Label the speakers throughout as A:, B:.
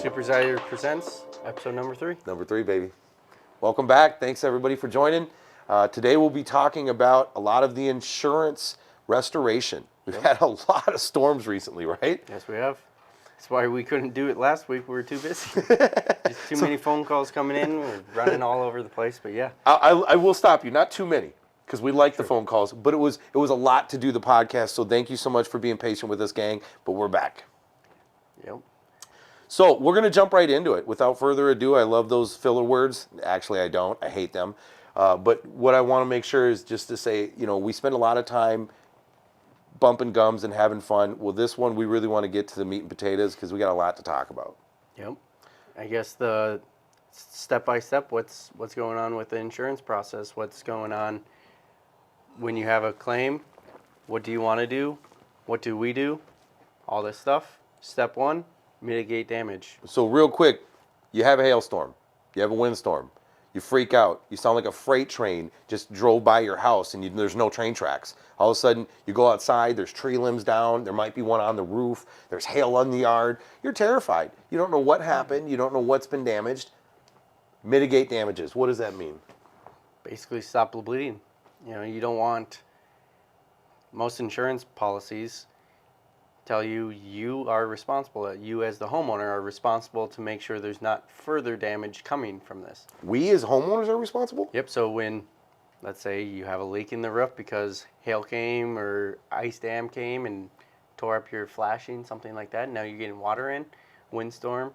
A: Supersider Presents, episode number 3.
B: Number 3, baby. Welcome back. Thanks, everybody, for joining. Today, we'll be talking about a lot of the insurance restoration. We've had a lot of storms recently, right?
A: Yes, we have. That's why we couldn't do it last week. We were too busy. Just too many phone calls coming in. We're running all over the place, but yeah.
B: I will stop you. Not too many, because we like the phone calls, but it was a lot to do the podcast, so thank you so much for being patient with us, gang, but we're back.
A: Yep.
B: So we're going to jump right into it. Without further ado, I love those filler words. Actually, I don't. I hate them. But what I want to make sure is just to say, we spend a lot of time bumping gums and having fun. Well, this one, we really want to get to the meat and potatoes because we got a lot to talk about.
A: Yep. I guess the step-by-step, what's going on with the insurance process, what's going on when you have a claim, what do you want to do, what do we do, all this stuff. Step 1. Mitigate damage.
B: So real quick, you have a hailstorm, you have a windstorm, you freak out, you sound like a freight train just drove by your house and there's no train tracks. All of a sudden, you go outside, there's tree limbs down, there might be one on the roof, there's hail on the yard. You're terrified. You don't know what happened, you don't know what's been damaged. Mitigate damages. What does that mean?
A: Basically, stop the bleeding. You don't want, most insurance policies tell you are responsible, you as the homeowner are responsible to make sure there's not further damage coming from this.
B: We as homeowners are responsible?
A: Yep, so when, let's say you have a leak in the roof because hail came or ice dam came and tore up your flashing, something like that, now you're getting water in, windstorm,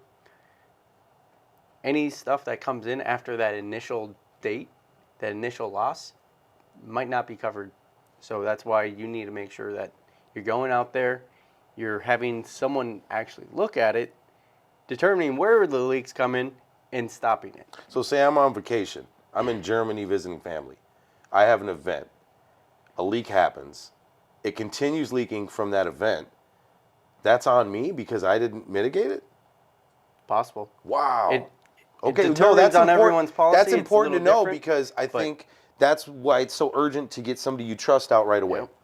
A: any stuff that comes in after that initial date, that initial loss, might not be covered. So that's why you need to make sure that you're going out there, you're having someone actually look at it, determining where the leaks come in, and stopping it.
B: So say I'm on vacation. I'm in Germany visiting family. I have an event. A leak happens. It continues leaking from that event. That's on me because I didn't mitigate it?
A: Possible.
B: Wow.
A: Okay, no, that's on everyone's policy.
B: That's important to know
A: different,
B: because I think that's why it's so urgent to get somebody you trust out right away.
A: Yep.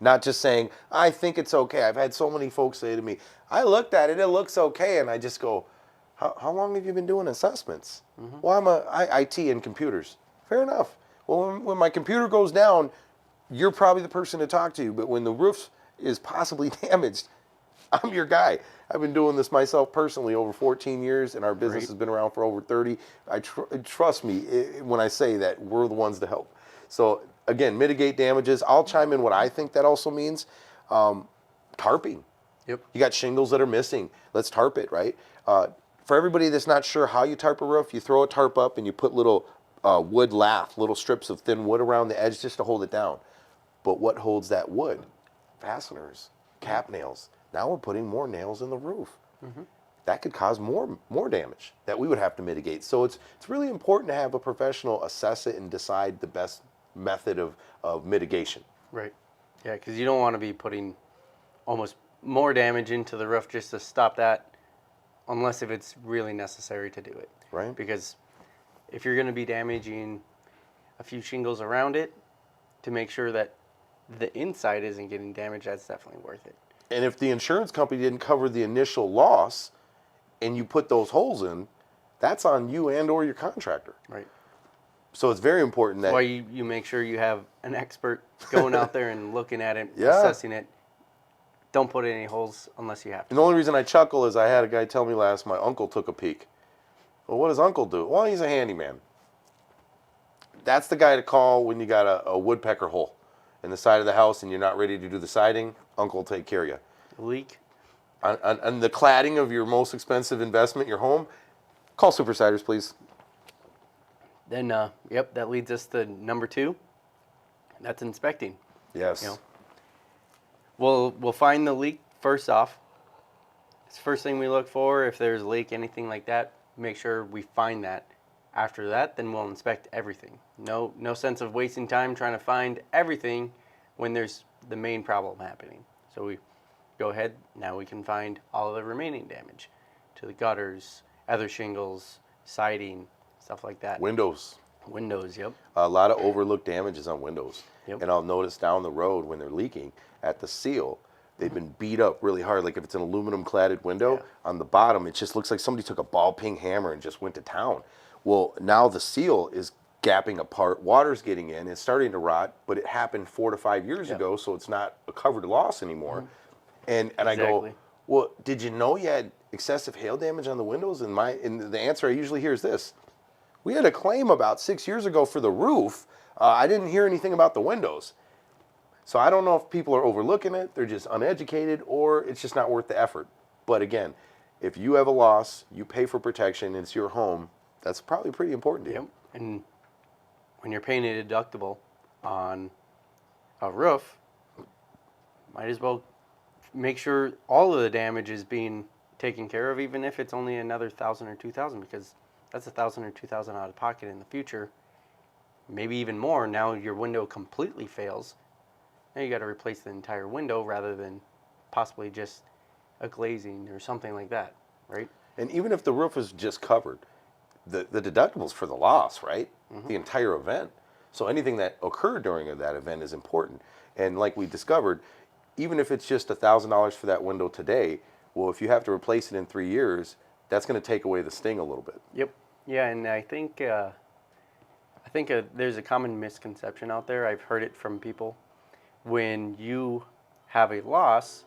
B: Not just saying, I think it's okay. I've had so many folks say to me, I looked at it, it looks okay. And I just go, how long have you been doing assessments? Mm-hmm. Well, I'm IT and computers. Fair enough. Well, when my computer goes down, you're probably the person to talk to. But when the roof is possibly damaged, I'm your guy. I've been doing this myself personally over 14 years, and our business has been around for over 30. Trust me when I say that we're the ones to help. So again, mitigate damages. I'll chime in what I think that also means. Tarping.
A: Yep.
B: You got shingles that are missing. Let's tarp it, right? For everybody that's not sure how you tarp a roof, you throw a tarp up and you put little wood lath, little strips of thin wood around the edge just to hold it down. But what holds that wood? Fasteners, cap nails. Now we're putting more nails in the roof. Mm-hmm. That could cause more damage that we would have to mitigate. So it's really important to have a professional assess it and decide the best method of mitigation.
A: Right. Yeah, because you don't want to be putting almost more damage into the roof just to stop that, unless if it's really necessary to do it.
B: Right.
A: Because if you're going to be damaging a few shingles around it to make sure that the inside isn't getting damaged, that's definitely worth it.
B: And if the insurance company didn't cover the initial loss and you put those holes in, that's on you and or your contractor.
A: Right.
B: So it's very important
A: That's
B: that...
A: why you make sure you have an expert going out there and looking at it, assessing it. Don't put any holes unless you have to.
B: And the only reason I chuckle is I had a guy tell me my uncle took a peek. Well, what does uncle do? Well, he's a handyman. That's the guy to call when you got a woodpecker hole in the side of the house and you're not ready to do the siding. Uncle will take care of you.
A: Leak.
B: On the cladding of your most expensive investment, your home, call Supersiders, please.
A: Then, that leads us to number 2. That's inspecting.
B: Yes.
A: We'll find the leak first off. It's the first thing we look for. If there's a leak, anything like that, make sure we find that. After that, then we'll inspect everything. No sense of wasting time trying to find everything when there's the main problem happening. So we go ahead, now we can find all of the remaining damage to the gutters, other shingles, siding, stuff like that.
B: Windows.
A: Windows, yep.
B: A lot of overlooked damages on windows.
A: Yep.
B: And I'll notice down the road when they're leaking at the seal, they've been beat up really hard. Like if it's an aluminum cladded window,
A: Yeah.
B: on the bottom, it just looks like somebody took a ball peen hammer and just went to town. Well, now the seal is gapping apart, water's getting in, it's starting to rot, but it happened 4 to 5 years
A: Yeah.
B: ago, so it's not a covered loss anymore. And I go,
A: Exactly.
B: well, did you know you had excessive hail damage on the windows? And the answer I usually hear is this: we had a claim about 6 years ago for the roof. I didn't hear anything about the windows. So I don't know if people are overlooking it, they're just uneducated, or it's just not worth the effort. But again, if you have a loss, you pay for protection, it's your home, that's probably pretty important to you.
A: Yep. And when you're paying a deductible on a roof, might as well make sure all of the damage is being taken care of, even if it's only another $1,000 or $2,000, because that's $1,000 or $2,000 out of pocket in the future. Maybe even more. Now your window completely fails. Now you got to replace the entire window rather than possibly just a glazing or something like that, right?
B: And even if the roof is just covered, the deductible's for the loss, right? The entire event. So anything that occurred during that event is important. And like we discovered, even if it's just $1,000 for that window today, well, if you have to replace it in 3 years, that's going to take away the sting a little bit.
A: Yep. Yeah, and I think there's a common misconception out there. I've heard it from people. When you have a loss,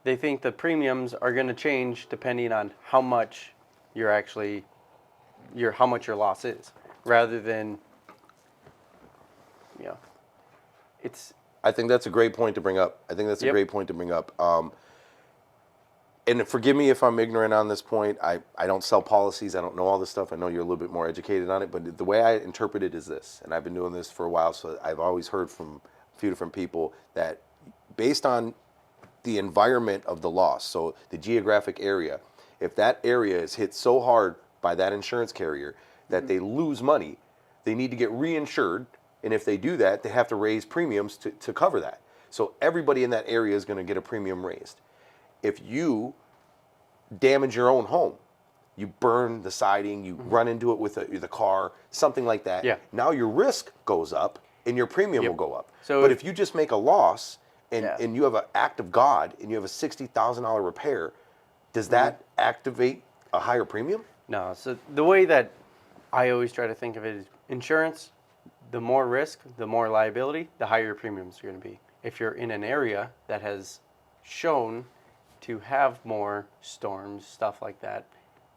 A: they think the premiums are going to change depending on how much you're actually how much your loss is, rather than, you know, it's.
B: I think that's a great point to bring up. And forgive me if I'm ignorant on this point. I don't sell policies. I don't know all this stuff. I know you're a little bit more educated on it. But the way I interpret it is this, and I've been doing this for a while, so I've always heard from a few different people that based on the environment of the loss, so the geographic area, if that area is hit so hard by that insurance carrier that they lose money, they need to get reinsured. And if they do that, they have to raise premiums to cover that. So everybody in that area is going to get a premium raised. If you damage your own home, you burn the siding, you run into it with the car, something like that,
A: Yeah.
B: now your risk goes up and your premium will go up.
A: So
B: but if you just make a loss and,
A: Yeah.
B: and you have an act of God and you have a $60,000 repair, does that activate a higher premium?
A: No, so the way that I always try to think of it is insurance, the more risk, the more liability, the higher your premiums are going to be. If you're in an area that has shown to have more storms, stuff like that,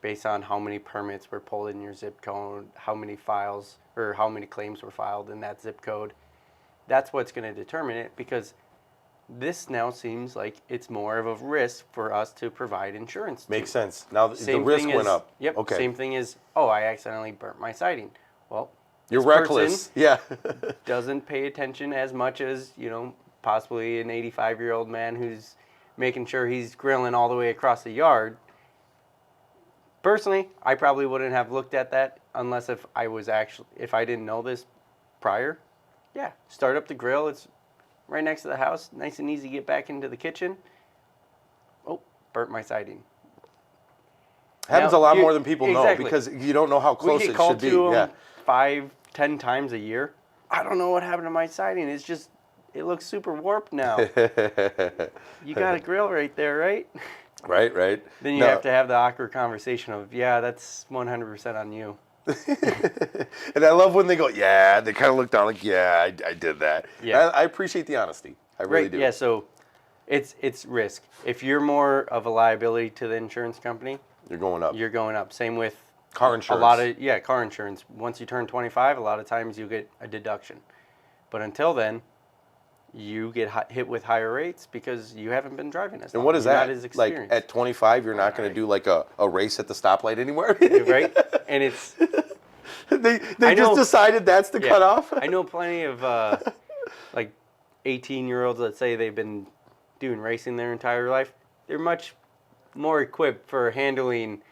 A: based on how many permits were pulled in your zip code, how many files or how many claims were filed in that zip code, that's what's going to determine it, because this now seems like it's more of a risk for us to provide insurance to.
B: Makes sense. Now the
A: Same
B: risk
A: thing
B: went
A: as-
B: up.
A: Yep.
B: Okay.
A: Same thing as, oh, I accidentally burnt my siding. Well,
B: You're
A: this
B: reckless. Yeah.
A: person doesn't pay attention as much as, possibly an 85-year-old man who's making sure he's grilling all the way across the yard. Personally, I probably wouldn't have looked at that unless if I didn't know this prior. Yeah, start up the grill. It's right next to the house, nice and easy to get back into the kitchen. Oh, burnt my siding.
B: Happens
A: Now,
B: a lot more than people know
A: exactly.
B: because you don't know how
A: We
B: close
A: get
B: it should
A: called
B: be.
A: to
B: Yeah.
A: them 5-10 times a year. I don't know what happened to my siding. It looks super warped now. You got a grill right there, right?
B: Right.
A: Then you
B: No.
A: have to have the awkward conversation of, yeah, that's 100% on you.
B: And I love when they go, yeah, they kind of look down like, yeah, I did that.
A: Yeah.
B: I appreciate the honesty. I really
A: Right,
B: do.
A: yeah, so it's risk. If you're more of a liability to the insurance company,
B: You're going up.
A: you're going up. Same with
B: Car insurance.
A: car insurance. Once you turn 25, a lot of times you get a deduction. But until then, you get hit with higher rates because you haven't been driving as long.
B: And what is
A: You're
B: that?
A: Not as
B: Like
A: experienced.
B: at 25, you're not going to do like a race at the stoplight anymore?
A: Right? And it's
B: they
A: I
B: just
A: know-
B: decided that's the
A: yeah,
B: cutoff?
A: I know plenty of like 18-year-olds that say they've been doing racing their entire life. They're much more equipped for handling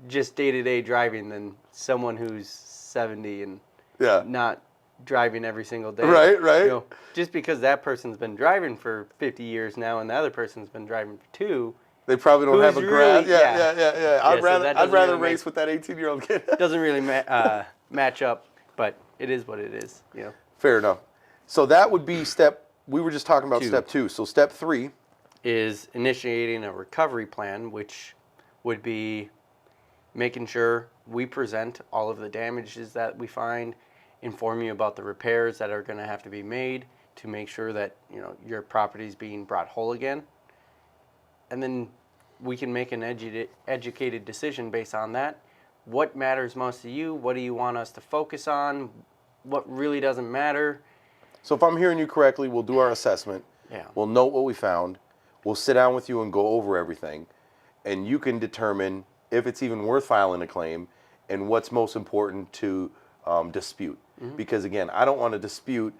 A: just day-to-day driving than someone who's 70 and
B: Yeah.
A: not driving every single day.
B: Right.
A: Just because that person's been driving for 50 years now and the other person's been driving for 2,
B: They probably don't have a
A: Who's
B: grasp.
A: really-
B: Yeah.
A: Yeah,
B: I'd
A: so
B: rather
A: that
B: I'd
A: doesn't
B: rather
A: really
B: race with that 18-year-old kid.
A: doesn't really match up, but it is what it is.
B: Fair enough. So that would be step we were just talking about
A: Two.
B: step 2. So step 3,
A: is initiating a recovery plan, which would be making sure we present all of the damages that we find, inform you about the repairs that are going to have to be made to make sure that your property is being brought whole again, and then we can make an educated decision based on that. What matters most to you? What do you want us to focus on? What really doesn't matter?
B: so if I'm hearing you correctly, we'll do our assessment.
A: Yeah.
B: We'll note what we found. We'll sit down with you and go over everything. And you can determine if it's even worth filing a claim and what's most important to dispute. Because again, I don't want to dispute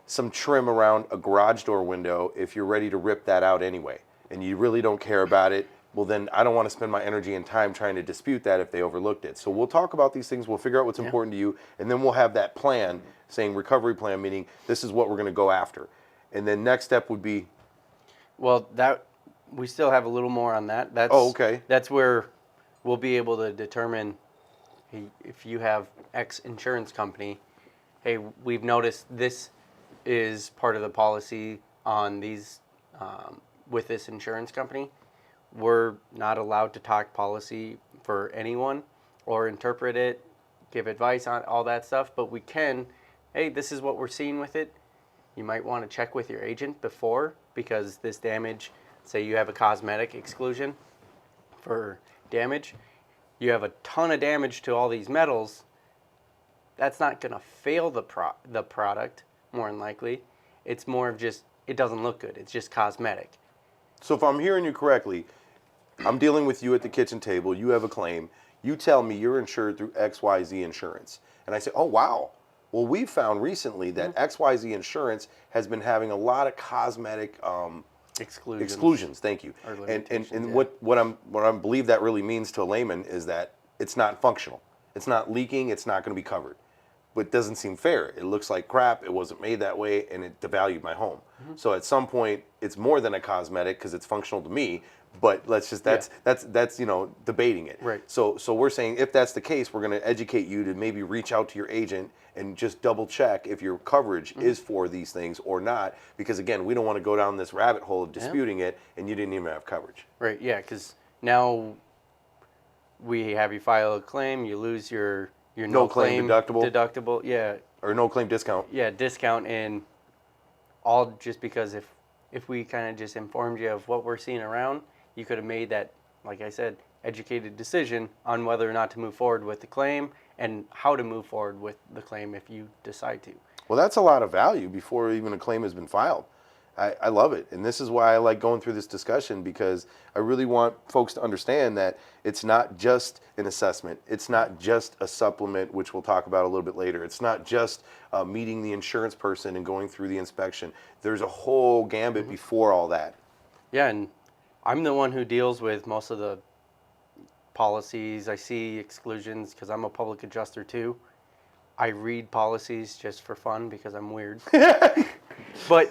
B: some trim around a garage door window if you're ready to rip that out anyway and you really don't care about it. Well, then I don't want to spend my energy and time trying to dispute that if they overlooked it. So we'll talk about these things. We'll figure out what's important to you, and then we'll have that plan saying recovery plan, meaning this is what we're going to go after. And then next step would be,
A: Well, that we still have a little more on that. That's
B: Oh, okay.
A: That's where we'll be able to determine if you have X insurance company. Hey, we've noticed this is part of the policy on these with this insurance company. We're not allowed to talk policy for anyone or interpret it, give advice on all that stuff, but we can. Hey, this is what we're seeing with it. You might want to check with your agent before, because this damage, say you have a cosmetic exclusion for damage, you have a ton of damage to all these metals, that's not going to fail the product, more than likely. It's more of just, it doesn't look good. It's just cosmetic.
B: so if I'm hearing you correctly, I'm dealing with you at the kitchen table. You have a claim. You tell me you're insured through XYZ Insurance. And I say, oh, wow. Well, we found recently that XYZ Insurance has been having a lot of cosmetic exclusions. Thank you.
A: Or
B: And
A: limitations, yeah.
B: what I believe that really means to a layman is that it's not functional. It's not leaking. It's not going to be covered. But it doesn't seem fair. It looks like crap. It wasn't made that way, and it devalued my home. So at some point, it's more than a cosmetic because it's functional to me. But let's just that's debating it.
A: Right.
B: So we're saying if that's the case, we're going to educate you to maybe reach out to your agent and just double check if your coverage is for these things or not. Because again, we don't want to go down this rabbit hole of disputing it, and you didn't even have coverage.
A: Right, yeah, because now we have you file a claim, you lose your
B: No claim
A: deductible, yeah,
B: Or no claim discount.
A: discount, and all just because if we kind of just informed you of what we're seeing around, you could have made that, like I said, educated decision on whether or not to move forward with the claim and how to move forward with the claim if you decide to.
B: Well, that's a lot of value before even a claim has been filed. I love it. And this is why I like going through this discussion, because I really want folks to understand that it's not just an assessment. It's not just a supplement, which we'll talk about a little bit later. It's not just meeting the insurance person and going through the inspection. There's a whole gambit before all that.
A: Yeah, and I'm the one who deals with most of the policies. I see exclusions because I'm a public adjuster too. I read policies just for fun because I'm weird. But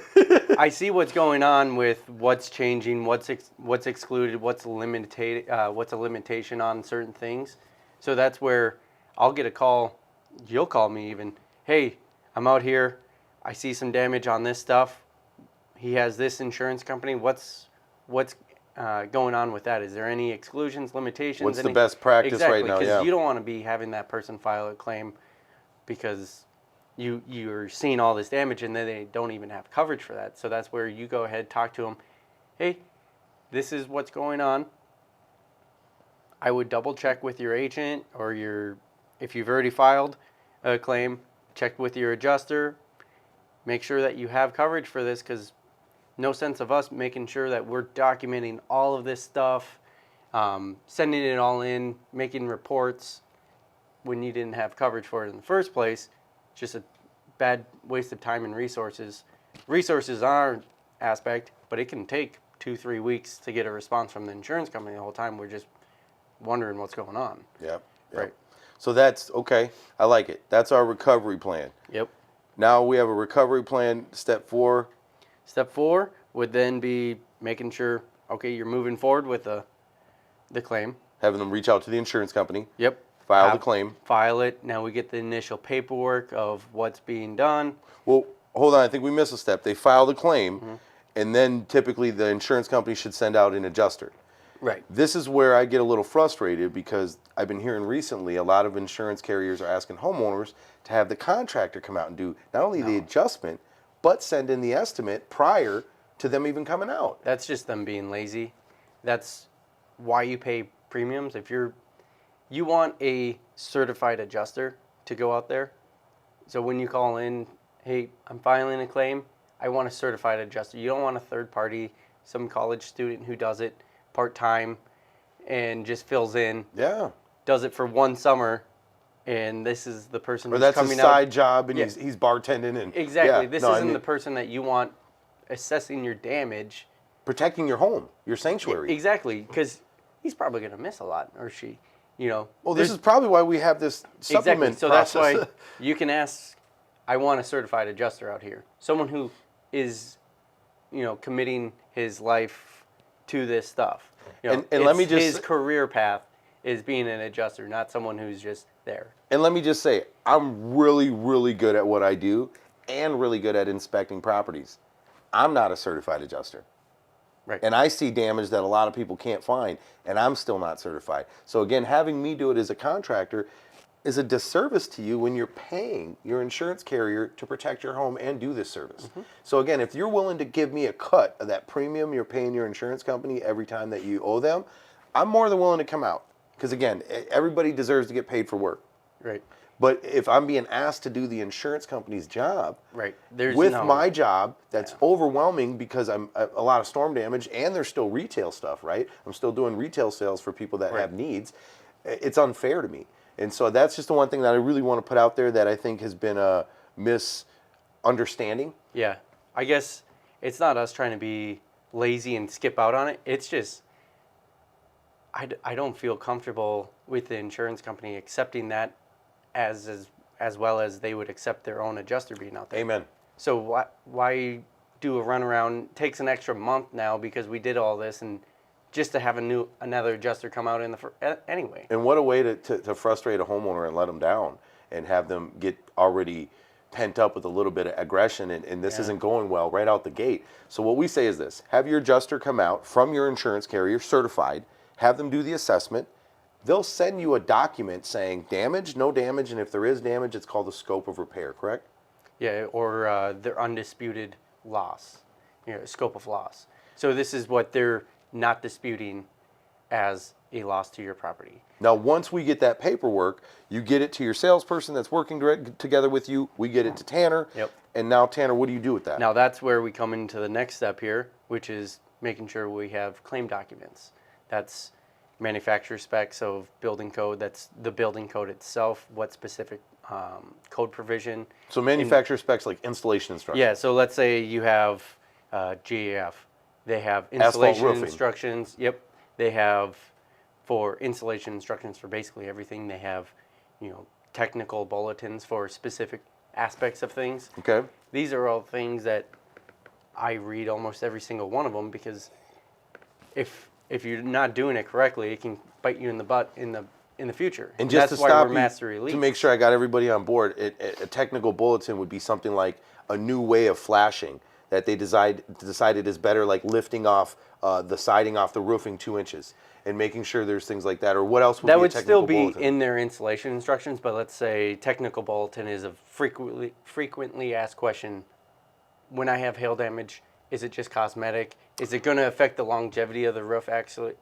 A: I see what's going on with what's changing, what's excluded, what's a limitation on certain things. So that's where I'll get a call. You'll call me even. Hey, I'm out here. I see some damage on this stuff. He has this insurance company. What's going on with that? Is there any exclusions, limitations?
B: What's the best practice right now?
A: Because
B: Yeah.
A: you don't want to be having that person file a claim because you're seeing all this damage and then they don't even have coverage for that. So that's where you go ahead, talk to them. Hey, this is what's going on. I would double check with your agent or if you've already filed a claim, check with your adjuster. Make sure that you have coverage for this, because no sense of us making sure that we're documenting all of this stuff, sending it all in, making reports when you didn't have coverage for it in the first place. Just a bad waste of time and resources. Resources are an aspect, but it can take 2-3 weeks to get a response from the insurance company. The whole time we're just wondering what's going on.
B: Yep.
A: Right.
B: So that's okay. I like it. That's our recovery plan.
A: Yep.
B: Now we have a recovery plan. Step 4.
A: Step 4 would then be making sure, okay, you're moving forward with the claim.
B: Having them reach out to the insurance company.
A: Yep.
B: File the claim.
A: File it. Now we get the initial paperwork of what's being done.
B: Well, hold on, I think we missed a step. They file the claim, and then typically the insurance company should send out an adjuster.
A: Right.
B: This is where I get a little frustrated because I've been hearing recently a lot of insurance carriers are asking homeowners to have the contractor come out and do not only the adjustment, but send in the estimate prior to them even coming out.
A: That's just them being lazy. That's why you pay premiums. If you want a certified adjuster to go out there. So when you call in, hey, I'm filing a claim, I want a certified adjuster. You don't want a third party, some college student who does it part-time and just fills in,
B: Yeah.
A: does it for one summer, and this is the person
B: Or
A: who's
B: that's a
A: coming
B: side
A: out.
B: job and
A: Yeah.
B: he's bartending and
A: Exactly.
B: yeah,
A: This
B: no, I
A: isn't
B: mean,
A: the person that you want assessing your damage.
B: protecting your home, your sanctuary.
A: Exactly, because he's probably going to miss a lot, or she, you know.
B: Well, this is probably why we have this supplement
A: Exactly. So
B: process.
A: that's why you can ask, I want a certified adjuster out here. Someone who is, committing his life to this stuff.
B: And let me just
A: his career path is being an adjuster, not someone who's just there.
B: And let me just say, I'm really, really good at what I do and really good at inspecting properties. I'm not a certified adjuster.
A: Right.
B: And I see damage that a lot of people can't find, and I'm still not certified. So again, having me do it as a contractor is a disservice to you when you're paying your insurance carrier to protect your home and do this service. So again, if you're willing to give me a cut of that premium you're paying your insurance company every time that you owe them, I'm more than willing to come out. Because again, everybody deserves to get paid for work.
A: Right.
B: But if I'm being asked to do the insurance company's job,
A: Right. There's
B: with
A: no,
B: my job, that's overwhelming because I'm a lot of storm damage and there's still retail stuff, right? I'm still doing retail sales for people that have needs. It's unfair to me. And so that's just the one thing that I really want to put out there that I think has been a misunderstanding.
A: Yeah. I guess it's not us trying to be lazy and skip out on it. It's just, I don't feel comfortable with the insurance company accepting that as well as they would accept their own adjuster being out there.
B: Amen.
A: So why do a runaround? Takes an extra month now because we did all this, and just to have another adjuster come out in anyway.
B: And what a way to frustrate a homeowner and let them down and have them get already pent up with a little bit of aggression and this isn't going well right out the gate. So what we say is this: have your adjuster come out from your insurance carrier, certified, have them do the assessment. They'll send you a document saying damage, no damage, and if there is damage, it's called the scope of repair, correct?
A: Yeah, or their undisputed loss, scope of loss. So this is what they're not disputing as a loss to your property.
B: Now, once we get that paperwork, you get it to your salesperson that's working together with you. We get it to Tanner.
A: Yep.
B: And now, Tanner, what do you do with that?
A: Now that's where we come into the next step here, which is making sure we have claim documents. That's manufacturer specs of building code. That's the building code itself, what specific code provision.
B: So manufacturer specs like installation instructions.
A: Yeah, so let's say you have GAF. They have
B: Asphalt
A: installation
B: roofing.
A: instructions. Yep. They have for installation instructions for basically everything. They have, technical bulletins for specific aspects of things.
B: Okay.
A: These are all things that I read almost every single one of them because if you're not doing it correctly, it can bite you in the butt in the future.
B: And just
A: that's
B: to
A: why
B: stop
A: we're
B: you,
A: Mastery Elite.
B: to make sure I got everybody on board, a technical bulletin would be something like a new way of flashing that they decided is better, like lifting off the siding off the roofing 2 inches and making sure there's things like that. Or what else would
A: that
B: be a
A: would
B: technical
A: still be
B: bulletin?
A: in their installation instructions, but let's say technical bulletin is a frequently asked question. When I have hail damage, is it just cosmetic? Is it going to affect the longevity of the roof? Actually,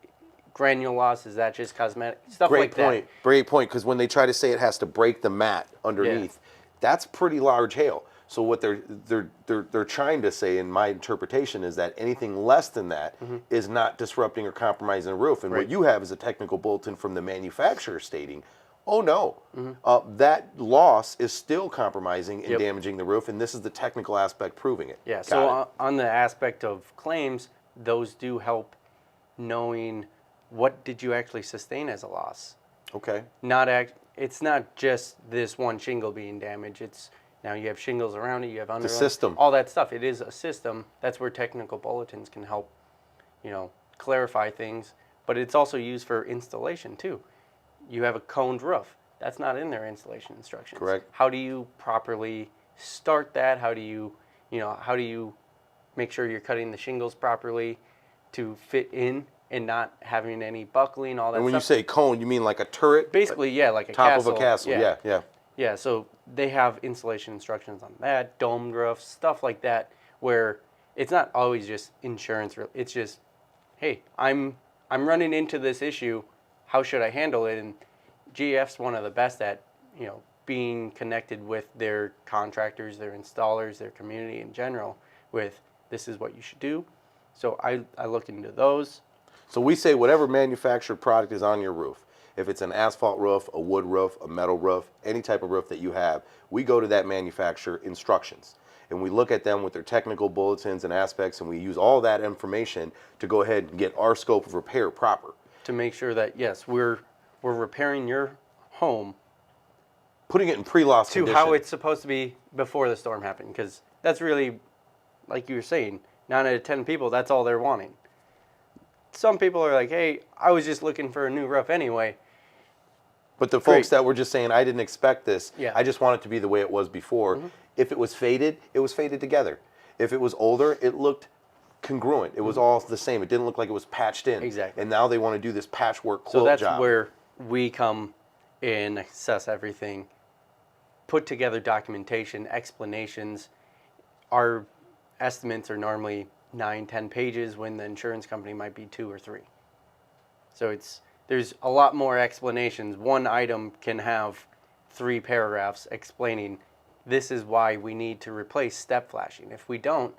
A: granule loss, is that just cosmetic? Stuff like that.
B: Great point. Because when they try to say it has to break the mat underneath, that's pretty large hail. So what they're trying to say, in my interpretation, is that anything less than that is not disrupting or compromising the roof. And what you have is a technical bulletin from the manufacturer stating, oh no, that loss is still compromising and damaging the roof, and this is the technical aspect proving it.
A: Yeah,
B: Got
A: so
B: it.
A: on the aspect of claims, those do help knowing what did you actually sustain as a loss.
B: Okay.
A: It's not just this one shingle being damaged. It's now you have shingles around it, you have under
B: system.
A: all that stuff. It is a system. That's where technical bulletins can help, clarify things. But it's also used for installation too. You have a coned roof. That's not in their installation instructions.
B: Correct.
A: How do you properly start that? How do you You know, how do you make sure you're cutting the shingles properly to fit in and not having any buckling, all that
B: And when you
A: stuff.
B: say cone, you mean like a turret?
A: Basically, yeah, like a
B: Top
A: castle.
B: of a castle, yeah.
A: Yeah, so they have installation instructions on that, domed roofs, stuff like that, where it's not always just insurance. It's just, hey, I'm running into this issue. How should I handle it? And GF's one of the best at, you know, being connected with their contractors, their installers, their community in general. With this is what you should do. So I look into those.
B: So we say whatever manufactured product is on your roof. If it's an asphalt roof, a wood roof, a metal roof, any type of roof that you have, we go to that manufacturer instructions. And we look at them with their technical bulletins and aspects, and we use all that information to go ahead and get our scope of repair proper.
A: To make sure that, yes, we're repairing your home
B: Putting it in pre-loss
A: to
B: condition.
A: how it's supposed to be before the storm happened. Because that's really, like you were saying, 9 out of 10 people, that's all they're wanting. Some people are like, hey, I was just looking for a new roof anyway.
B: But the
A: Great.
B: folks that were just saying, I didn't expect this,
A: Yeah.
B: I just want it to be the way it was before. If it was faded together. If it was older, it looked congruent. It was all the same. It didn't look like it was patched in.
A: Exactly.
B: And now they want to do this patchwork quilt
A: So that's
B: job.
A: where we come in, assess everything, put together documentation, explanations. Our estimates are normally 9, 10 pages when the insurance company might be 2 or 3. So there's a lot more explanations. One item can have 3 paragraphs explaining this is why we need to replace step flashing. If we don't,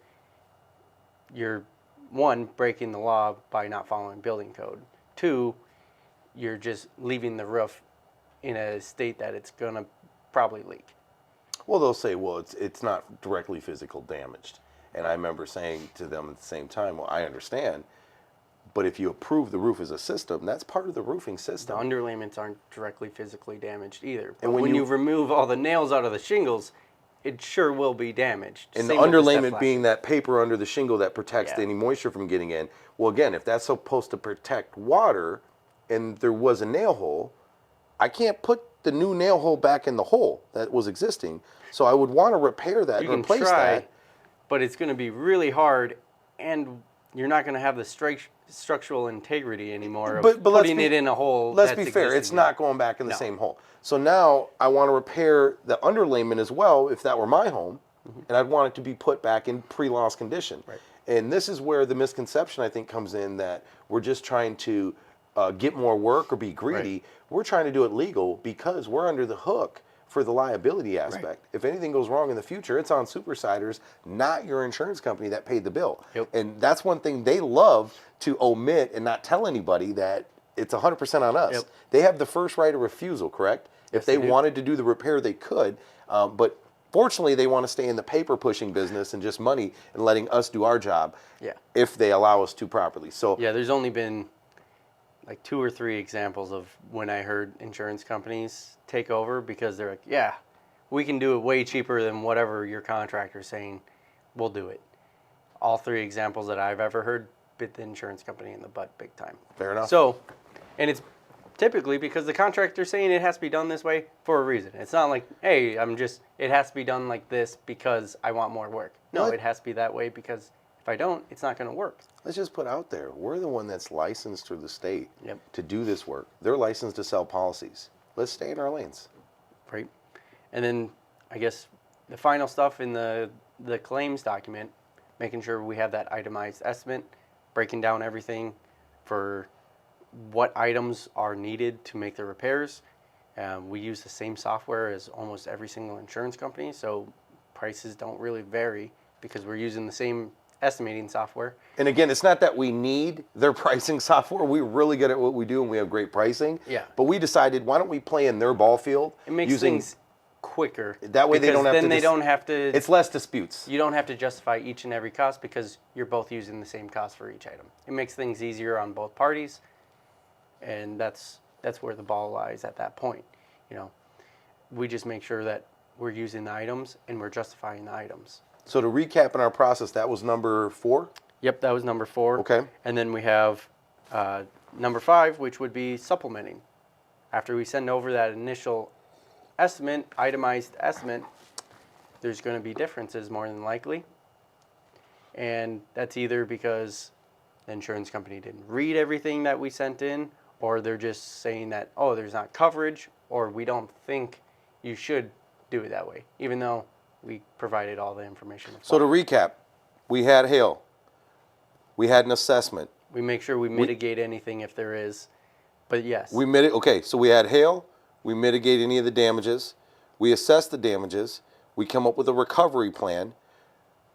A: you're, 1, breaking the law by not following building code. 2, you're just leaving the roof in a state that it's going to probably leak.
B: Well, they'll say, well, it's not directly physical damaged. And I remember saying to them at the same time, well, I understand, but if you approve the roof as a system, that's part of the roofing
A: The
B: system.
A: underlayments aren't directly physically damaged either. But
B: And when
A: when
B: you-
A: you remove all the nails out of the shingles, it sure will be damaged.
B: And
A: Same
B: the
A: with step
B: underlayment
A: flashing.
B: being that paper under the shingle that protects
A: Yeah.
B: any moisture from getting in. Well, again, if that's supposed to protect water and there was a nail hole, I can't put the new nail hole back in the hole that was existing. So I would want to repair that
A: You
B: and
A: can
B: replace
A: try,
B: that.
A: but it's going to be really hard, and you're not going to have the structural integrity anymore of
B: But let's
A: putting
B: be-
A: it in a hole.
B: Let's
A: that's
B: be fair, it's
A: existing.
B: not going back in the
A: No.
B: same hole. So now I want to repair the underlayment as well if that were my home, and I'd want it to be put back in pre-loss condition.
A: Right.
B: And this is where the misconception I think comes in, that we're just trying to get more work or be greedy.
A: Right.
B: We're trying to do it legal because we're under the hook for the liability aspect. If anything goes wrong in the future, it's on Supersiders, not your insurance company that paid the bill.
A: Yep.
B: And that's one thing they love to omit and not tell anybody, that it's 100% on us.
A: Yep.
B: They have the first right of refusal, correct? If
A: Yes,
B: they
A: they do.
B: wanted to do the repair, they could. But fortunately, they want to stay in the paper pushing business and just money and letting us do our job.
A: Yeah.
B: If they allow us to properly. So
A: Yeah, there's only been like 2 or 3 examples of when I heard insurance companies take over because they're like, yeah, we can do it way cheaper than whatever your contractor's saying. We'll do it. All 3 examples that I've ever heard bit the insurance company in the butt big time.
B: fair enough.
A: So, and it's typically because the contractor's saying it has to be done this way for a reason. It's not like, hey, it has to be done like this because I want more work. No,
B: What?
A: it has to be that way because if I don't, it's not going to work.
B: Let's just put out there, we're the one that's licensed through the state
A: Yep.
B: to do this work. They're licensed to sell policies. Let's stay in our lanes.
A: Right. And then I guess the final stuff in the claims document, making sure we have that itemized estimate, breaking down everything for what items are needed to make the repairs. We use the same software as almost every single insurance company, so prices don't really vary because we're using the same estimating software.
B: And again, it's not that we need their pricing software. We're really good at what we do and we have great pricing.
A: Yeah.
B: But we decided, why don't we play in their ball field?
A: It makes
B: using,
A: things quicker.
B: That way they
A: because
B: don't have
A: then
B: to
A: they
B: dis-
A: don't have to.
B: It's less disputes.
A: You don't have to justify each and every cost because you're both using the same cost for each item. It makes things easier on both parties, and that's where the ball lies at that point. You know, we just make sure that we're using the items and we're justifying the items.
B: So to recap in our process, that was number 4?
A: Yep, that was number 4.
B: Okay.
A: And then we have number 5, which would be supplementing. After we send over that initial estimate, itemized estimate, there's going to be differences more than likely. And that's either because the insurance company didn't read everything that we sent in, or they're just saying that, oh, there's not coverage, or we don't think you should do it that way, even though we provided all the information.
B: So to recap, we had hail. We had an assessment.
A: We make sure we mitigate anything if there is. But yes,
B: Okay, so we had hail. We mitigate any of the damages. We assess the damages. We come up with a recovery plan.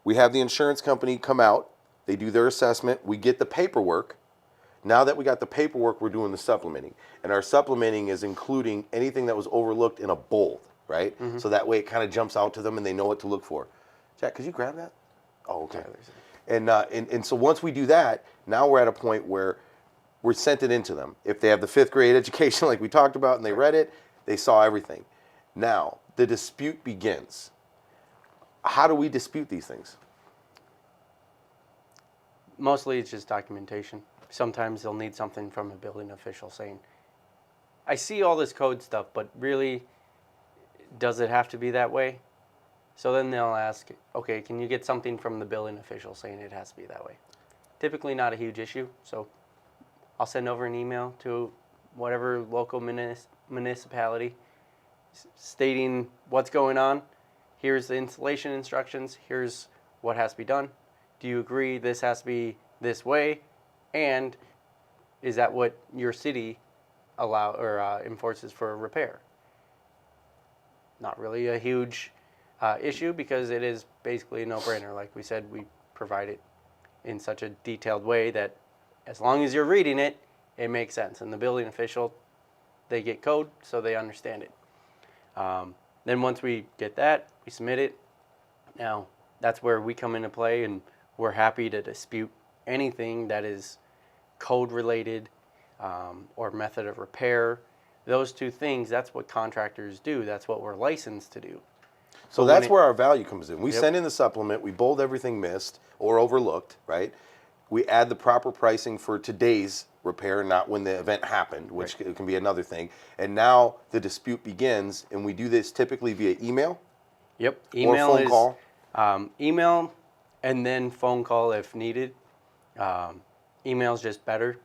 B: We have the insurance company come out. They do their assessment. We get the paperwork. Now that we got the paperwork, we're doing the supplementing. And our supplementing is including anything that was overlooked in a bold, right? So that way it kind of jumps out to them and they know what to look for. Jack, could you grab that? Oh, okay. And so once we do that, now we're at a point where we're sent it into them. If they have the 5th grade education like we talked about and they read it, they saw everything. Now, the dispute begins. How do we dispute these things?
A: mostly it's just documentation. Sometimes they'll need something from a building official saying, I see all this code stuff, but really, does it have to be that way? So then they'll ask, okay, can you get something from the building official saying it has to be that way? Typically not a huge issue, so I'll send over an email to whatever local municipality stating what's going on. Here's the installation instructions. Here's what has to be done. Do you agree this has to be this way? And is that what your city enforces for repair? Not really a huge issue because it is basically a no-brainer. Like we said, we provide it in such a detailed way that as long as you're reading it, it makes sense. And the building official, they get code, so they understand it. Then once we get that, we submit it. Now, that's where we come into play, and we're happy to dispute anything that is code-related or method of repair. Those two things, that's what contractors do. That's what we're licensed to do.
B: So that's where our value comes in. We send in the supplement, we bold everything missed or overlooked, right? We add the proper pricing for today's repair, not when the event happened, which can be another thing. And now the dispute begins, and we do this typically via email.
A: Yep,
B: email or phone call.
A: Email and then phone call if needed. Email is just better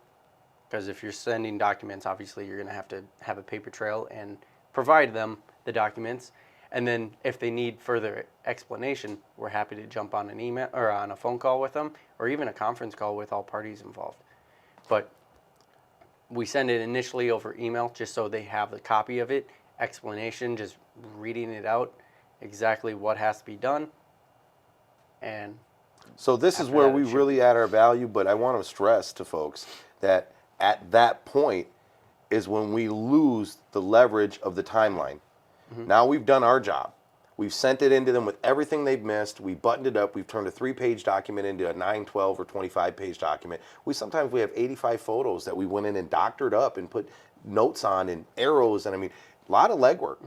A: because if you're sending documents, obviously you're going to have a paper trail and provide them the documents. And then if they need further explanation, we're happy to jump on an email or on a phone call with them, or even a conference call with all parties involved. But we send it initially over email just so they have the copy of it, explanation, just reading it out, exactly what has to be done. And
B: so this is where we really add our value, but I want to stress to folks that at that point is when we lose the leverage of the timeline. Now we've done our job. We've sent it into them with everything they've missed. We buttoned it up. We've turned a 3-page document into a 9, 12, or 25-page document. Sometimes we have 85 photos that we went in and doctored up and put notes on and arrows, and I mean, a lot of legwork.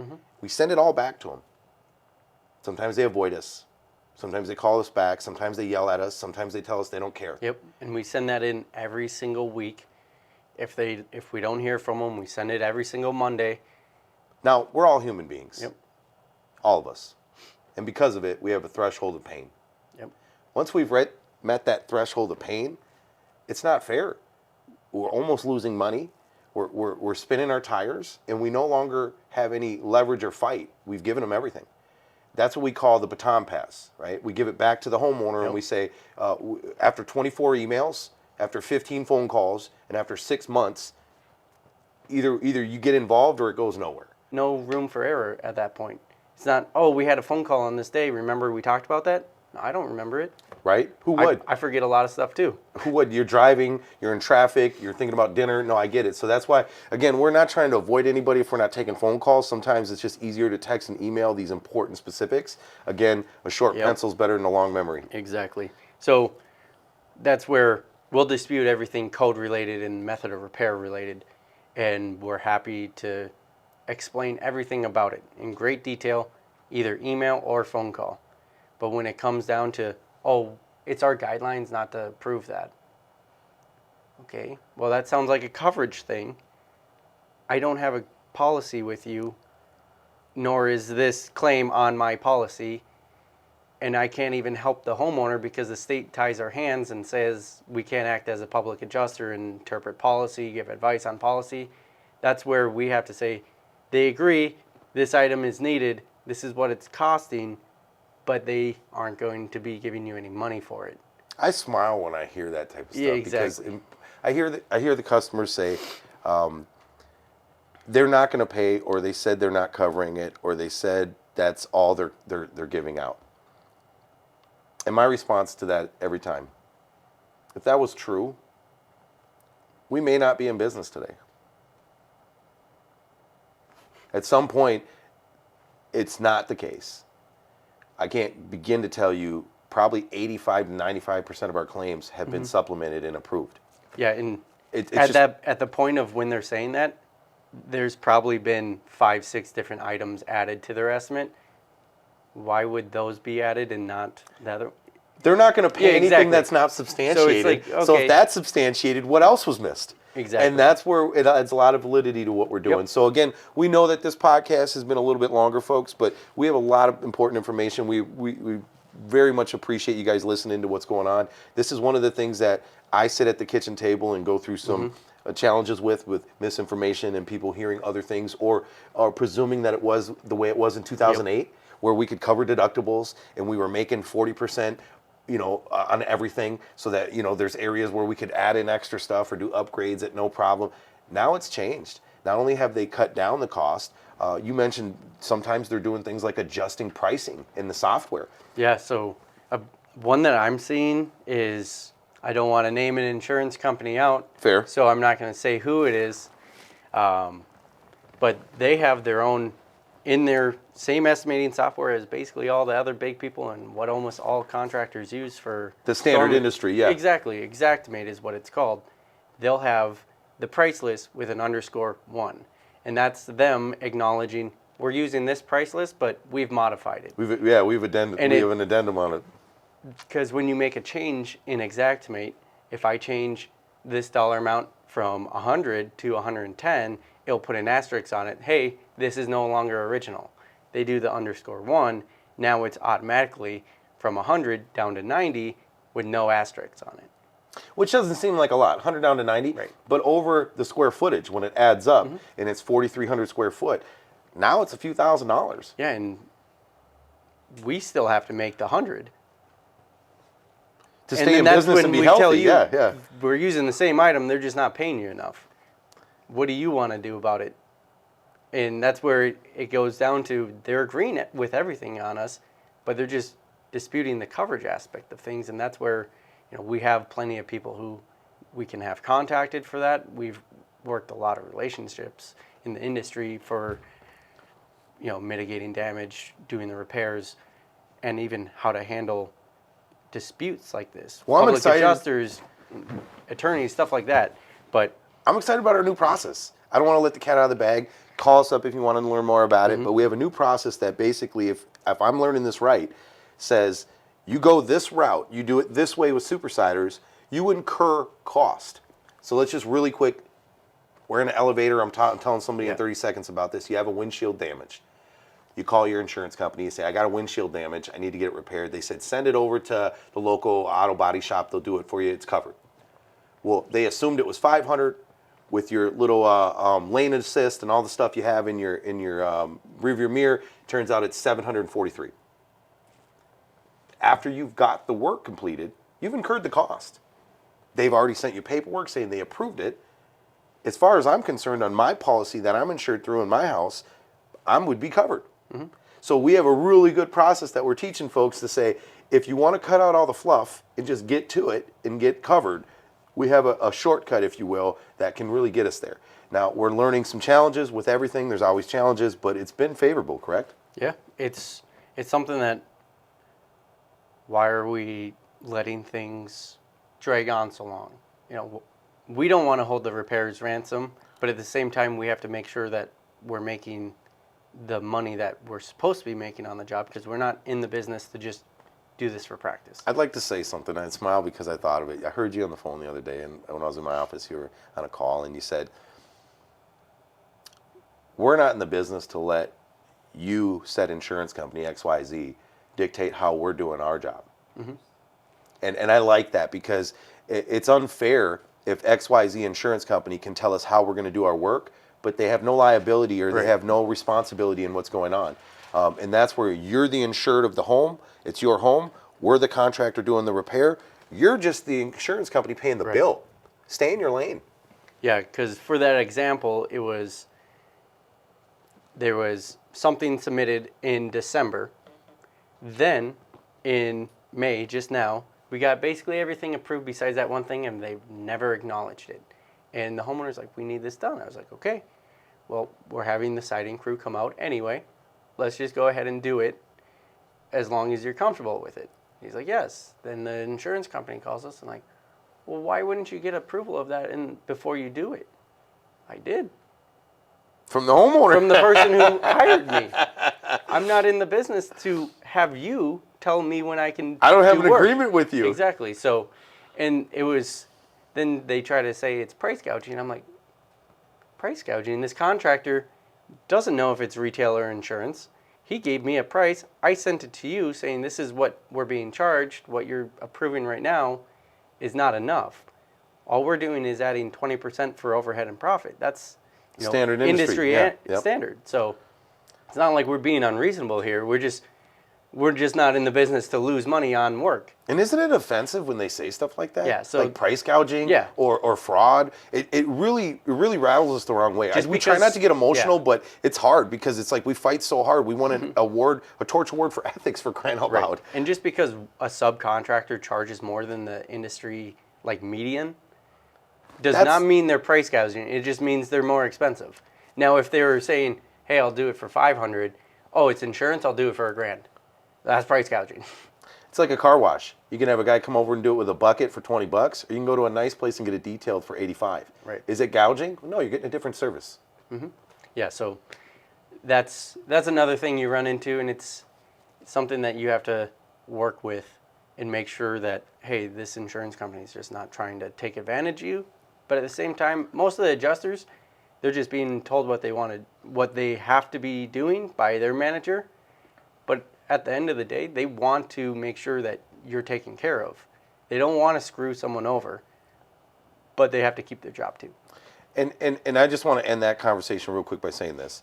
B: We send it all back to them. Sometimes they avoid us. Sometimes they call us back. Sometimes they yell at us. Sometimes they tell us they don't care.
A: Yep, and we send that in every single week. If we don't hear from them, we send it every single Monday.
B: Now, we're all human beings.
A: Yep.
B: All of us. And because of it, we have a threshold of pain.
A: Yep.
B: Once we've met that threshold of pain, it's not fair. We're almost losing money. We're spinning our tires, and we no longer have any leverage or fight. We've given them everything. That's what we call the baton pass, right? We give it back to the homeowner, and we say, after 24 emails, after 15 phone calls, and after 6 months, either you get involved or it goes nowhere.
A: No room for error at that point. It's not, oh, we had a phone call on this day. Remember we talked about that? No, I don't remember it.
B: Right? Who would?
A: I forget a lot of stuff too.
B: Who would? You're driving, you're in traffic, you're thinking about dinner. No, I get it. So that's why, again, we're not trying to avoid anybody if we're not taking phone calls. Sometimes it's just easier to text and email these important specifics. Again, a short pencil's better than a long memory.
A: Exactly. So that's where we'll dispute everything code related and method of repair related. And we're happy to explain everything about it in great detail, either email or phone call. But when it comes down to, oh, it's our guidelines not to approve that. Okay, well, that sounds like a coverage thing. I don't have a policy with you, nor is this claim on my policy. and I can't even help the homeowner because the state ties our hands and says we can't act as a public adjuster and interpret policy, give advice on policy. That's where we have to say, they agree, this item is needed, this is what it's costing, but they aren't going to be giving you any money for it.
B: I smile when I hear that type of stuff.
A: Yeah, exactly.
B: Because I hear the customers say they're not going to pay, or they said they're not covering it, or they said that's all they're giving out. And my response to that every time, if that was true, we may not be in business today. At some point, it's not the case. I can't begin to tell you, probably 85 to 95% of our claims have been supplemented and approved.
A: Yeah, and
B: It's
A: at the point of when they're saying that, there's probably been 5-6 different items added to their estimate. Why would those be added and not the other?
B: They're not going to pay
A: Yeah,
B: anything
A: exactly.
B: that's not substantiated.
A: like,
B: So
A: okay.
B: if that's substantiated, what else was missed?
A: Exactly.
B: And that's where it adds a lot of validity to what we're doing.
A: Yep.
B: So again, we know that this podcast has been a little bit longer, folks, but we have a lot of important information. We very much appreciate you guys listening to what's going on. This is one of the things that I sit at the kitchen table and go through some challenges with misinformation and people hearing other things or presuming that it was the way it was in 2008, where we could cover deductibles and we were making 40%, on everything, so that, there's areas where we could add in extra stuff or do upgrades at no problem. Now it's changed. Not only have they cut down the cost, you mentioned sometimes they're doing things like adjusting pricing in the software.
A: Yeah, so one that I'm seeing is, I don't want to name an insurance company out.
B: Fair.
A: So I'm not going to say who it is. But they have their own, in their same estimating software as basically all the other big people and what almost all contractors use for
B: The standard industry, yeah.
A: Exactly. Xactimate is what it's called. They'll have the price list with an _1. And that's them acknowledging we're using this price list, but we've modified it.
B: We have an addendum on it.
A: Because when you make a change in Xactimate, if I change this dollar amount from 100 to 110, it'll put an asterisk on it. Hey, this is no longer original. They do the _1. Now it's automatically from 100 down to 90 with no asterisks on it.
B: Which doesn't seem like a lot, 100 down to 90.
A: Right.
B: But over the square footage, when it adds up and it's 4,300 square foot, now it's a few $1,000s.
A: Yeah, and we still have to make the 100.
B: To stay in business and be healthy, yeah.
A: We're using the same item, they're just not paying you enough. What do you want to do about it? And that's where it goes down to, they're agreeing with everything on us, but they're just disputing the coverage aspect of things, and that's where we have plenty of people who we can have contacted for that. We've worked a lot of relationships in the industry for mitigating damage, doing the repairs, and even how to handle disputes like this.
B: Well, I'm
A: Public
B: excited.
A: adjusters, attorneys, stuff like that. But
B: I'm excited about our new process. I don't want to let the cat out of the bag. Call us up if you want to learn more about it. But we have a new process that basically, if I'm learning this right, says you go this route, you do it this way with Supersiders, you incur cost. So let's just really quick, we're in an elevator, I'm telling somebody in 30 seconds about this. You have a windshield damage. You call your insurance company, you say, I got a windshield damage, I need to get it repaired. They said, send it over to the local auto body shop, they'll do it for you, it's covered. Well, they assumed it was $500 with your little lane assist and all the stuff you have in your rearview mirror. Turns out it's $743. After you've got the work completed, you've incurred the cost. They've already sent you paperwork saying they approved it. As far as I'm concerned, on my policy that I'm insured through in my house, I would be covered. So we have a really good process that we're teaching folks to say, if you want to cut out all the fluff and just get to it and get covered, we have a shortcut, if you will, that can really get us there. Now, we're learning some challenges with everything. There's always challenges, but it's been favorable, correct?
A: yeah, it's something that, why are we letting things drag on so long? We don't want to hold the repairs ransom, but at the same time, we have to make sure that we're making the money that we're supposed to be making on the job, because we're not in the business to just do this for practice.
B: I'd like to say something. I smile because I thought of it. I heard you on the phone the other day, and when I was in my office, you were on a call, and you said, we're not in the business to let you, said insurance company XYZ, dictate how we're doing our job. And I like that because it's unfair if XYZ insurance company can tell us how we're going to do our work, but they have no liability or
A: Right.
B: they have no responsibility in what's going on. And that's where you're the insured of the home. It's your home. We're the contractor doing the repair. You're just the insurance company paying the
A: Right.
B: bill. Stay in your lane.
A: Yeah, because for that example, there was something submitted in December. Then in May, just now, we got basically everything approved besides that one thing, and they've never acknowledged it. And the homeowner's like, we need this done. I was like, okay, well, we're having the siding crew come out anyway. Let's just go ahead and do it as long as you're comfortable with it. He's like, yes. Then the insurance company calls us and like, well, why wouldn't you get approval of that before you do it? I did.
B: From the homeowner.
A: From the person who hired me. I'm not in the business to have you tell me when I can
B: I don't have
A: do
B: an
A: work.
B: agreement with you.
A: Exactly. So, and it was, then they try to say it's price gouging. I'm like, price gouging? This contractor doesn't know if it's retail or insurance. He gave me a price. I sent it to you saying this is what we're being charged. What you're approving right now is not enough. All we're doing is adding 20% for overhead and profit. That's
B: Standard industry, yeah, yep.
A: standard. So it's not like we're being unreasonable here. We're just not in the business to lose money on work.
B: And isn't it offensive when they say stuff like that?
A: Yeah, so-
B: like price gouging,
A: Yeah.
B: or fraud. It really rattles us the wrong way.
A: Just
B: We try
A: because-
B: not to get emotional,
A: yeah.
B: but it's hard because it's like we fight so hard. We want an award, a torch award for ethics, for crying out loud.
A: And just because a subcontractor charges more than the industry like median does
B: That's-
A: not mean they're price gouging. It just means they're more expensive. Now, if they were saying, "Hey, I'll do it for $500," oh, it's insurance, I'll do it for $1,000. That's price gouging.
B: It's like a car wash. You can have a guy come over and do it with a bucket for $20, or you can go to a nice place and get it detailed for $85.
A: Right.
B: Is it gouging? No, you're getting a different service.
A: Yeah, so that's another thing you run into, and it's something that you have to work with and make sure that, hey, this insurance company is just not trying to take advantage of you. But at the same time, most of the adjusters, they're just being told what they have to be doing by their manager. But at the end of the day, they want to make sure that you're taken care of. They don't want to screw someone over, but they have to keep their job too.
B: And I just want to end that conversation real quick by saying this.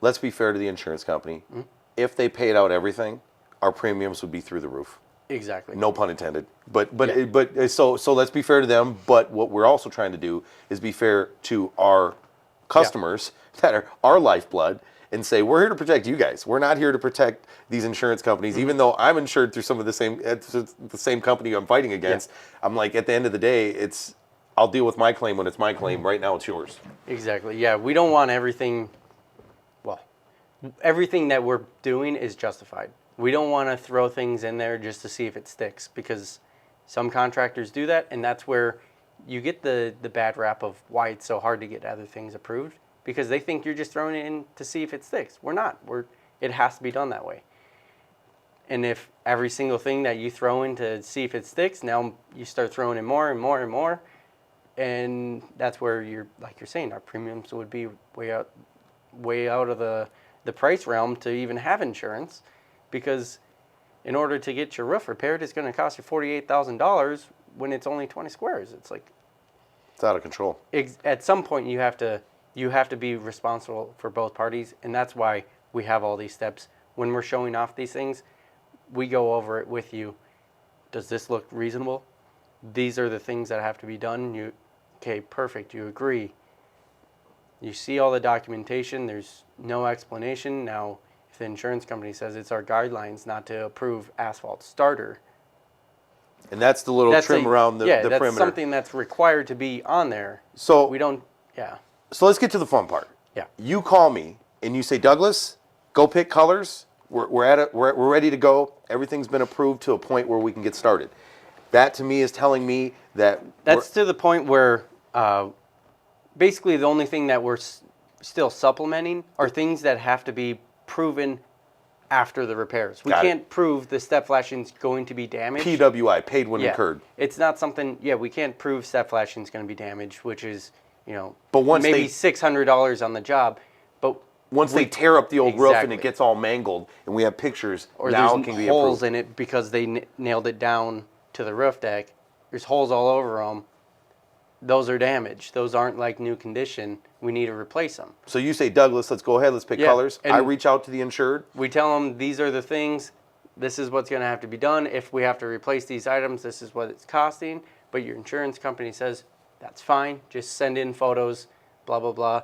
B: Let's be fair to the insurance company. If they paid out everything, our premiums would be through the roof.
A: Exactly.
B: No pun intended. But
A: Yeah.
B: so let's be fair to them. But what we're also trying to do is be fair to our customers that are our lifeblood and say we're here to protect you guys. We're not here to protect these insurance companies. Even though I'm insured through some of the same company I'm fighting against, I'm like at the end of the day, I'll deal with my claim when it's my claim. Right now, it's yours.
A: Exactly. Yeah, we don't want everything. Well, everything that we're doing is justified. We don't want to throw things in there just to see if it sticks, because some contractors do that, and that's where you get the bad rap of why it's so hard to get other things approved, because they think you're just throwing it in to see if it sticks. We're not. It has to be done that way. And if every single thing that you throw in to see if it sticks, now you start throwing in more and more and more, and that's where you're saying, our premiums would be way out of the price realm to even have insurance, because in order to get your roof repaired, it's going to cost you $48,000 when it's only 20 squares. It's like,
B: It's out of control.
A: at some point you have to be responsible for both parties, and that's why we have all these steps. When we're showing off these things, we go over it with you. Does this look reasonable? These are the things that have to be done. Okay, perfect. You agree. You see all the documentation. There's no explanation. Now, if the insurance company says it's our guidelines not to approve asphalt starter,
B: And that's the little trim around the
A: that's
B: perimeter.
A: something that's required to be on there.
B: So
A: We don't, yeah.
B: So let's get to the fun part.
A: Yeah.
B: You call me and you say, Douglas, go pick colors. We're at it. We're ready to go. Everything's been approved to a point where we can get started. That to me is telling me that
A: That's to the point where basically the only thing that we're still supplementing are things that have to be proven after the repairs. We
B: Got it.
A: can't prove the step flashing's going to be damaged.
B: PWI, paid when
A: Yeah.
B: incurred.
A: It's not something, we can't prove step flashing's going to be damaged, which is,
B: But once
A: maybe
B: they-
A: $600 on the job. But
B: once they tear up the old roof and it
A: Exactly.
B: gets all mangled, and we have pictures,
A: Or
B: now
A: there's
B: it can be
A: holes
B: approved.
A: in it because they nailed it down to the roof deck. There's holes all over them. Those are damaged. Those aren't like new condition. We need to replace them.
B: So you say, Douglas, let's go ahead, let's pick
A: Yeah,
B: colors. I
A: and-
B: reach out to the insured.
A: We tell them these are the things. This is what's going to have to be done. If we have to replace these items, this is what it's costing. But your insurance company says that's fine. Just send in photos. Blah blah blah.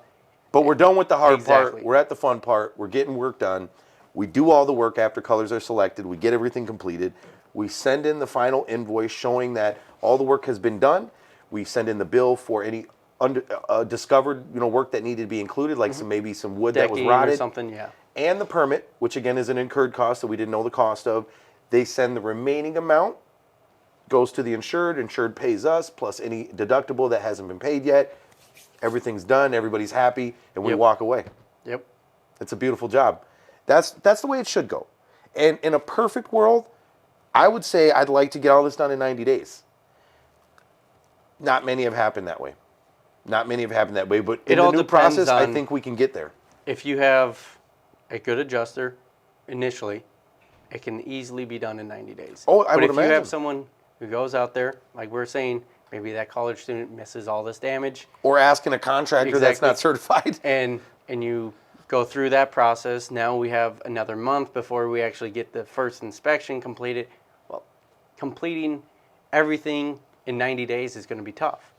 B: But we're done with the hard part.
A: Exactly.
B: We're at the fun part. We're getting work done. We do all the work after colors are selected. We get everything completed. We send in the final invoice showing that all the work has been done. We send in the bill for any discovered work that needed to be included, like maybe some wood that was
A: Decking
B: rotted.
A: or something. Yeah.
B: And the permit, which again is an incurred cost that we didn't know the cost of. They send the remaining amount, goes to the insured. Insured pays us plus any deductible that hasn't been paid yet. Everything's done. Everybody's happy, and we
A: Yep.
B: walk away.
A: Yep.
B: It's a beautiful job. That's the way it should go. And in a perfect world, I would say I'd like to get all this done in 90 days. Not many have happened that way. Not many have happened that way, but in
A: It
B: the
A: all
B: new
A: depends
B: process, I
A: on-
B: think we can get there.
A: If you have a good adjuster initially, it can easily be done in 90 days.
B: Oh, I
A: but
B: would
A: if you
B: imagine.
A: have someone who goes out there, like we're saying, maybe that college student misses all this damage,
B: Or asking a contractor that's
A: Exactly.
B: not certified.
A: and you go through that process. Now we have another month before we actually get the first inspection completed. Well, completing everything in 90 days is going to be tough.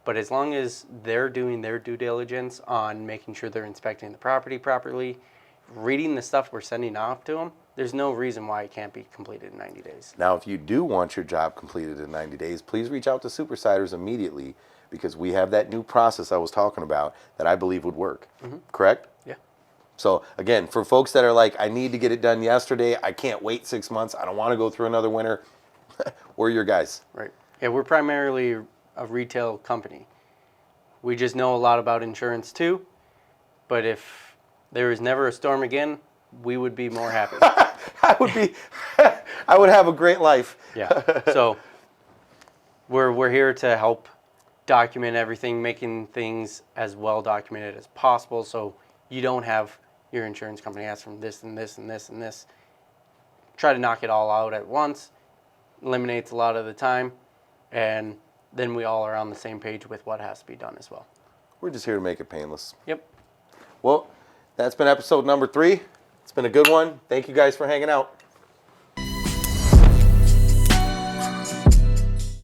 A: But as long as they're doing their due diligence on making sure they're inspecting the property properly, reading the stuff we're sending off to them, there's no reason why it can't be completed in 90 days.
B: Now, if you do want your job completed in 90 days, please reach out to Supersiders immediately because we have that new process I was talking about that I believe would work. Correct?
A: Yeah.
B: So, again, for folks that are like, I need to get it done yesterday, I can't wait 6 months, I don't want to go through another winter, we're your guys.
A: Right. Yeah, we're primarily a retail company. We just know a lot about insurance too. But if there is never a storm again, we would be more happy.
B: I would have a great life.
A: Yeah. So we're here to help document everything, making things as well documented as possible so you don't have your insurance company ask from this and this and this and this. Try to knock it all out at once. Eliminates a lot of the time, and then we all are on the same page with what has to be done as well.
B: We're just here to make it painless.
A: Yep.
B: Well, that's been episode number 3. It's been a good one. Thank you guys for hanging out.